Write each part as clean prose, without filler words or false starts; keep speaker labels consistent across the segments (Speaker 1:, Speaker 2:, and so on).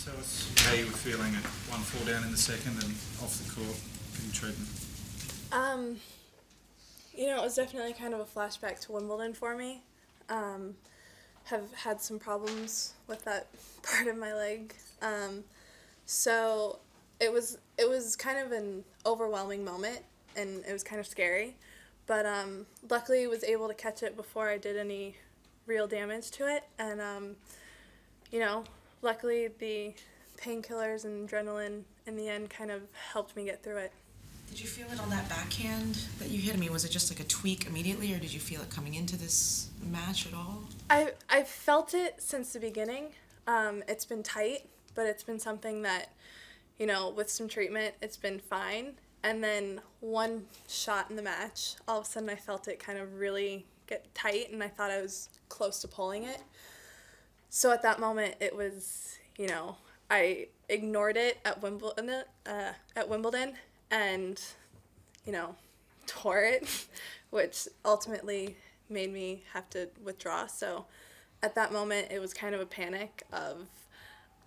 Speaker 1: Tell us how you were feeling at 1-4 down in the second and off the court, getting treatment.
Speaker 2: It was definitely kind of a flashback to Wimbledon for me. Have had some problems with that part of my leg. So it was kind of an overwhelming moment, and it was kind of scary. But luckily was able to catch it before I did any real damage to it. And, luckily the painkillers and adrenaline in the end kind of helped me get through it.
Speaker 3: Did you feel it on that backhand that you hit? I mean, was it just like a tweak immediately, or did you feel it coming into this match at all?
Speaker 2: I've felt it since the beginning. It's been tight, but it's been something that, with some treatment, it's been fine. And then one shot in the match, all of a sudden I felt it kind of really get tight, and I thought I was close to pulling it. So at that moment, it was, I ignored it at Wimbledon, and, tore it, which ultimately made me have to withdraw. So at that moment, it was kind of a panic of,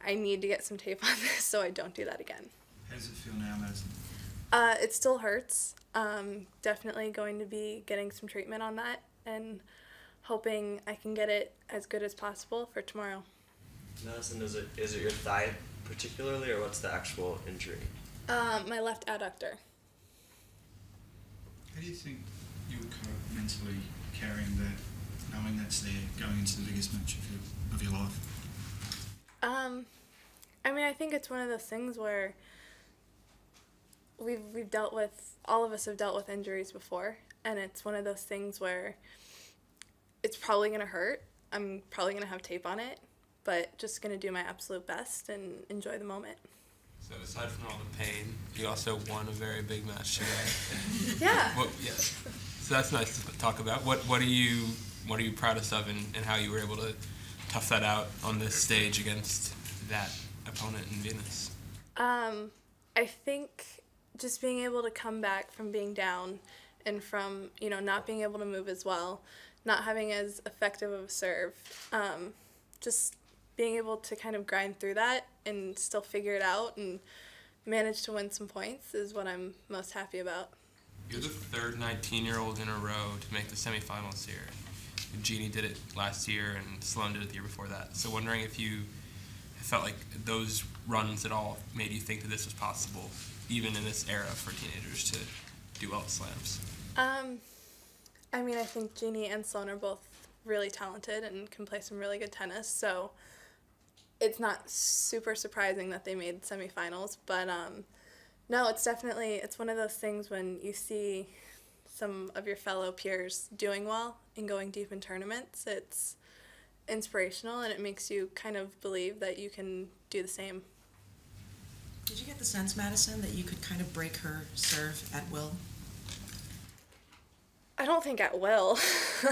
Speaker 2: I need to get some tape on this so I don't do that again.
Speaker 1: How does it feel now, Madison?
Speaker 2: It still hurts. Definitely going to be getting some treatment on that and hoping I can get it as good as possible for tomorrow.
Speaker 4: Madison, is it your thigh particularly, or what's the actual injury?
Speaker 2: My left adductor.
Speaker 1: How do you think you would cope mentally carrying that, knowing that's there, going into the biggest match of your life?
Speaker 2: I think it's one of those things where we've dealt with, all of us have dealt with injuries before, and it's one of those things where it's probably going to hurt. I'm probably going to have tape on it, but just going to do my absolute best and enjoy the moment.
Speaker 5: So aside from all the pain, you also won a very big match today.
Speaker 2: Yeah.
Speaker 5: Yeah. So that's nice to talk about. What are you proudest of, and how you were able to tough that out on this stage against that opponent in Venus?
Speaker 2: I think just being able to come back from being down and from, not being able to move as well, not having as effective of a serve, just being able to kind of grind through that and still figure it out and manage to win some points is what I'm most happy about.
Speaker 5: You're the third 19-year-old in a row to make the semifinals here. Jeannie did it last year, and Sloane did it the year before that. So wondering if you felt like those runs at all made you think that this was possible, even in this era for teenagers to do well at slams?
Speaker 2: I think Jeannie and Sloane are both really talented and can play some really good tennis, so it's not super surprising that they made semifinals, but no, it's one of those things when you see some of your fellow peers doing well and going deep in tournaments, it's inspirational, and it makes you kind of believe that you can do the same.
Speaker 3: Did you get the sense, Madison, that you could kind of break her serve at will?
Speaker 2: I don't think at will.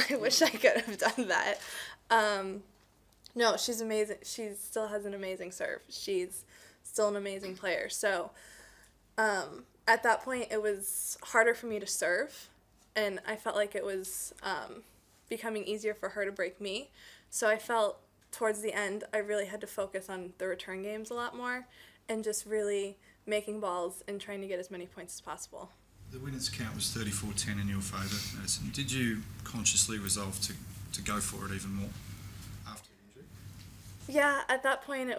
Speaker 2: I wish I could have done that. No, she's amazing. She still has an amazing serve. She's still an amazing player. So at that point, it was harder for me to serve, and I felt like it was becoming easier for her to break me. So I felt towards the end, I really had to focus on the return games a lot more and just really making balls and trying to get as many points as possible.
Speaker 1: The winners count was 34-10 in your favour, Madison. Did you consciously resolve to go for it even more after the injury?
Speaker 2: Yeah, at that point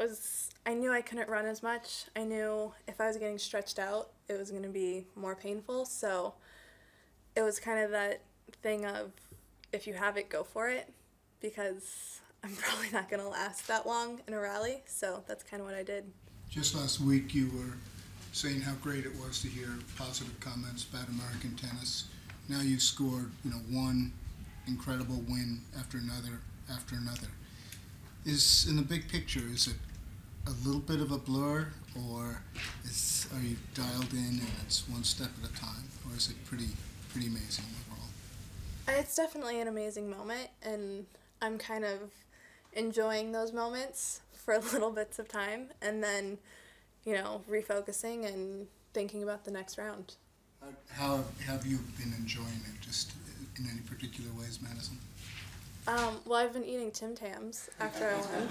Speaker 2: I knew I couldn't run as much. I knew if I was getting stretched out, it was going to be more painful. So it was kind of that thing of, if you have it, go for it, because I'm probably not going to last that long in a rally. So that's kind of what I did.
Speaker 6: Just last week you were saying how great it was to hear positive comments about American tennis. Now you've scored, one incredible win after another after another. In the big picture, is it a little bit of a blur, or are you dialed in and it's one step at a time, or is it pretty amazing overall?
Speaker 2: It's definitely an amazing moment, and I'm kind of enjoying those moments for little bits of time, and then refocusing and thinking about the next round.
Speaker 6: How have you been enjoying it, just in any particular ways, Madison?
Speaker 2: Well, I've been eating Tim Tams after I won.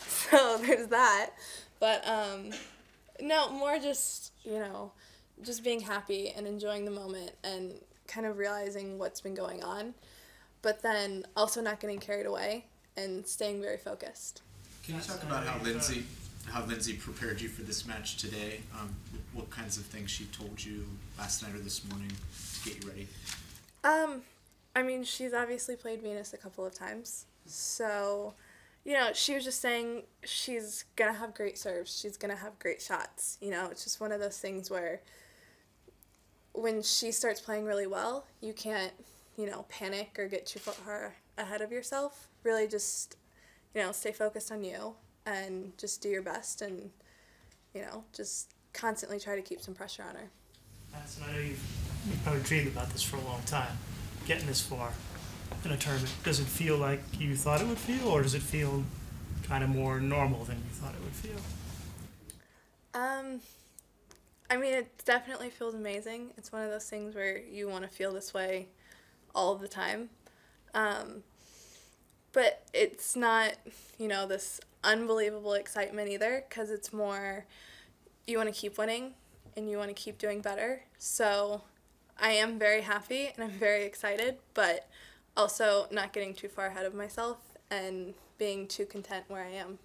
Speaker 2: So there's that. But no, more just, just being happy and enjoying the moment and kind of realizing what's been going on. But then also not getting carried away and staying very focused.
Speaker 7: Can you talk about how Lindsay prepared you for this match today? What kinds of things she told you last night or this morning to get you ready?
Speaker 2: I mean, she's obviously played Venus a couple of times. So, she was just saying she's going to have great serves. She's going to have great shots. It's just one of those things where when she starts playing really well, you can't, panic or get too far ahead of yourself. Really just, stay focused on you and just do your best and, just constantly try to keep some pressure on her.
Speaker 8: Madison, I know you've probably dreamed about this for a long time, getting this far in a tournament. Does it feel like you thought it would feel, or does it feel kind of more normal than you thought it would feel?
Speaker 2: I mean, it definitely feels amazing. It's one of those things where you want to feel this way all the time. But it's not, this unbelievable excitement either, because it's more you want to keep winning and you want to keep doing better. So I am very happy and I'm very excited, but also not getting too far ahead of myself and being too content where I am.